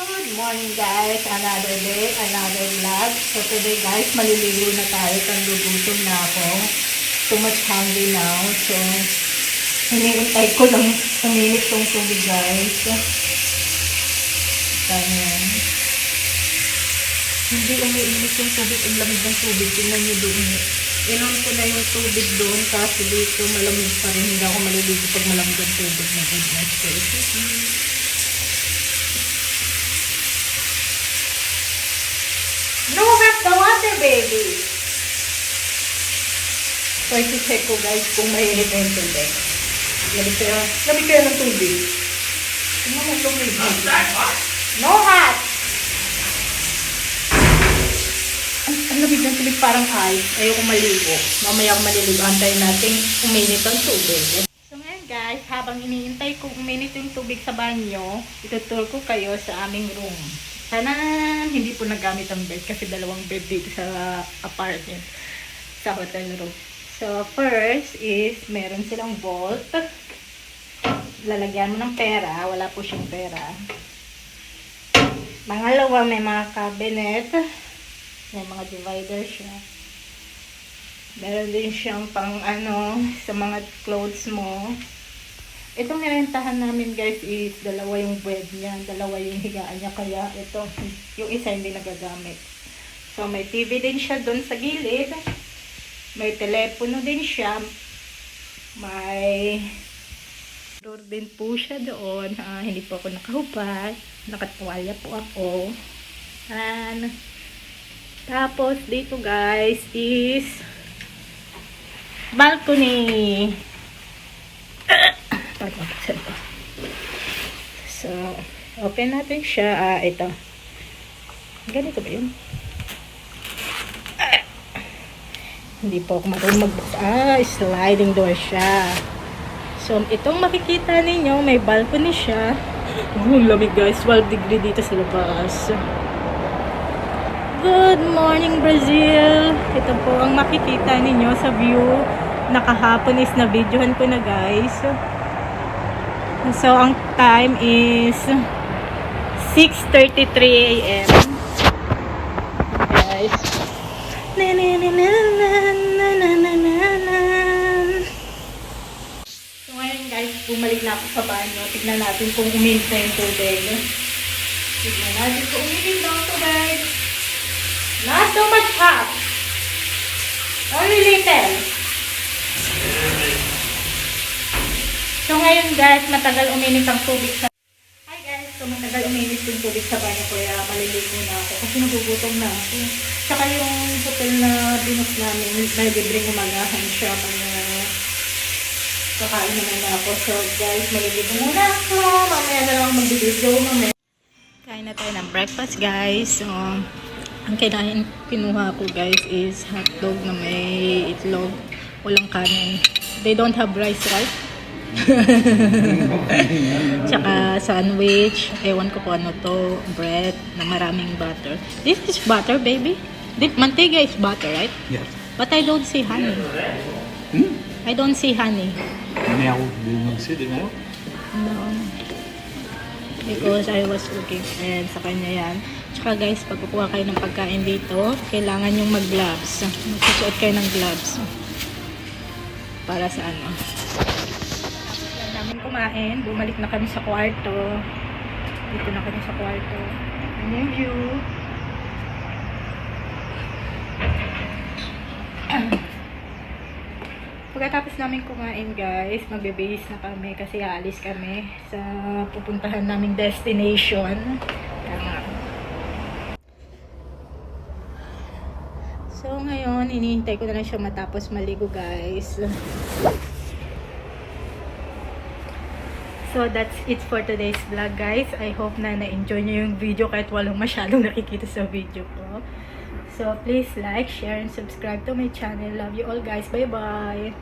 Good morning guys, another day, another vlog. So today guys, maliligo na tayo, gugutom na ako. Too much hungry now. So, hinihintay ko lang uminit tong tubig guys. Ganyan. Hindi umiinit yung tubig, ang lamig ng tubig. Tingnan nyo doon. Inon ko na yung tubig doon, kasi dito malamig pa rin. Hindi ako maliligo pag malamig ang tubig na goodness gracious. No, hot the water, baby. So, isi-check ko guys kung mainit na yung tubig. Lamig kaya ng tubig. Tingnan mo lumig. No hot! Ang lamig ng tubig parang ice. Ayoko maligo. Mamaya ako maliligo. Antayin natin uminit ang tubig. So ngayon guys, habang iniintay ko uminit yung tubig sa banyo, itutur ko kayo sa aming room. Tanan! Hindi po nagamit ang bed kasi dalawang bed dito sa apartment, sa hotel room. So, first is, meron silang vault. Lalagyan mo ng pera. Wala po siyang pera. Pangalawa, may mga cabinet. May mga divider siya. Meron din siyang pang sa mga clothes mo. Itong nirentahan namin guys is dalawa yung bed niya, dalawa yung higaan niya, kaya ito, yung isa hindi nagagamit. So may TV din siya doon sa gilid, may telepono din siya, may door din po siya doon. Hindi po ako nakahubad, nakatwalya po ako. And, tapos dito guys is balcony. So, open natin siya. Ito. Ganito ba yun? Hindi po ako marunong magbukas. Sliding door siya. So, itong makikita ninyo, may balcony siya. Lamig guys. 12 degree dito sa labas. Good morning, Brazil! Ito po ang makikita ninyo sa view. Nakahapon is na-videohan ko na guys. So, ang time is 6:33 a.m. Guys. So, ngayon guys, bumalik na ako sa banyo. Tignan natin kung uminit na yung tubig. Tignan natin kung uminit na yung tubig. Not so much hot. Only little. So ngayon guys, matagal uminit ang tubig sa... Hi guys, so matagal uminit yung tubig sa banyo, kaya maliligo na ako kasi nagugutom na ako. Tsaka yung hotel na binok namin, may libreng umagahan siya, kaya kakain naman na ako. So guys, maliligo muna ako. Mamaya na lang ako mag-video mamaya. Kain na tayo ng breakfast guys. So, ang kinuha ko guys is hotdog na may itlog, walang kanin. They don't have rice, right? Tsaka sandwich, ewan ko kung ano to, bread na maraming butter. This is butter, baby? Mantiga is butter, right? Yes. But I don't see honey. I don't see honey. Mel, do you see the mel? No. Because I was looking and sa kanya yan. Tsaka guys, pag kukuha kayo ng pagkain dito, kailangan yung mag-gloves. Magsusuot kayo ng gloves. Para sa ano. Kumain, bumalik na kami sa kwarto. Dito na kami sa kwarto. Ano yung view? Pagkatapos namin kumain guys, magbe-base na kami kasi aalis kami sa pupuntahan naming destination. So ngayon, hinihintay ko na lang siya matapos maligo guys. So that's it for today's vlog guys. I hope na na-enjoy nyo yung video kahit walang masyadong nakikita sa video ko. So please like, share, and subscribe to my channel. Love you all guys. Bye bye!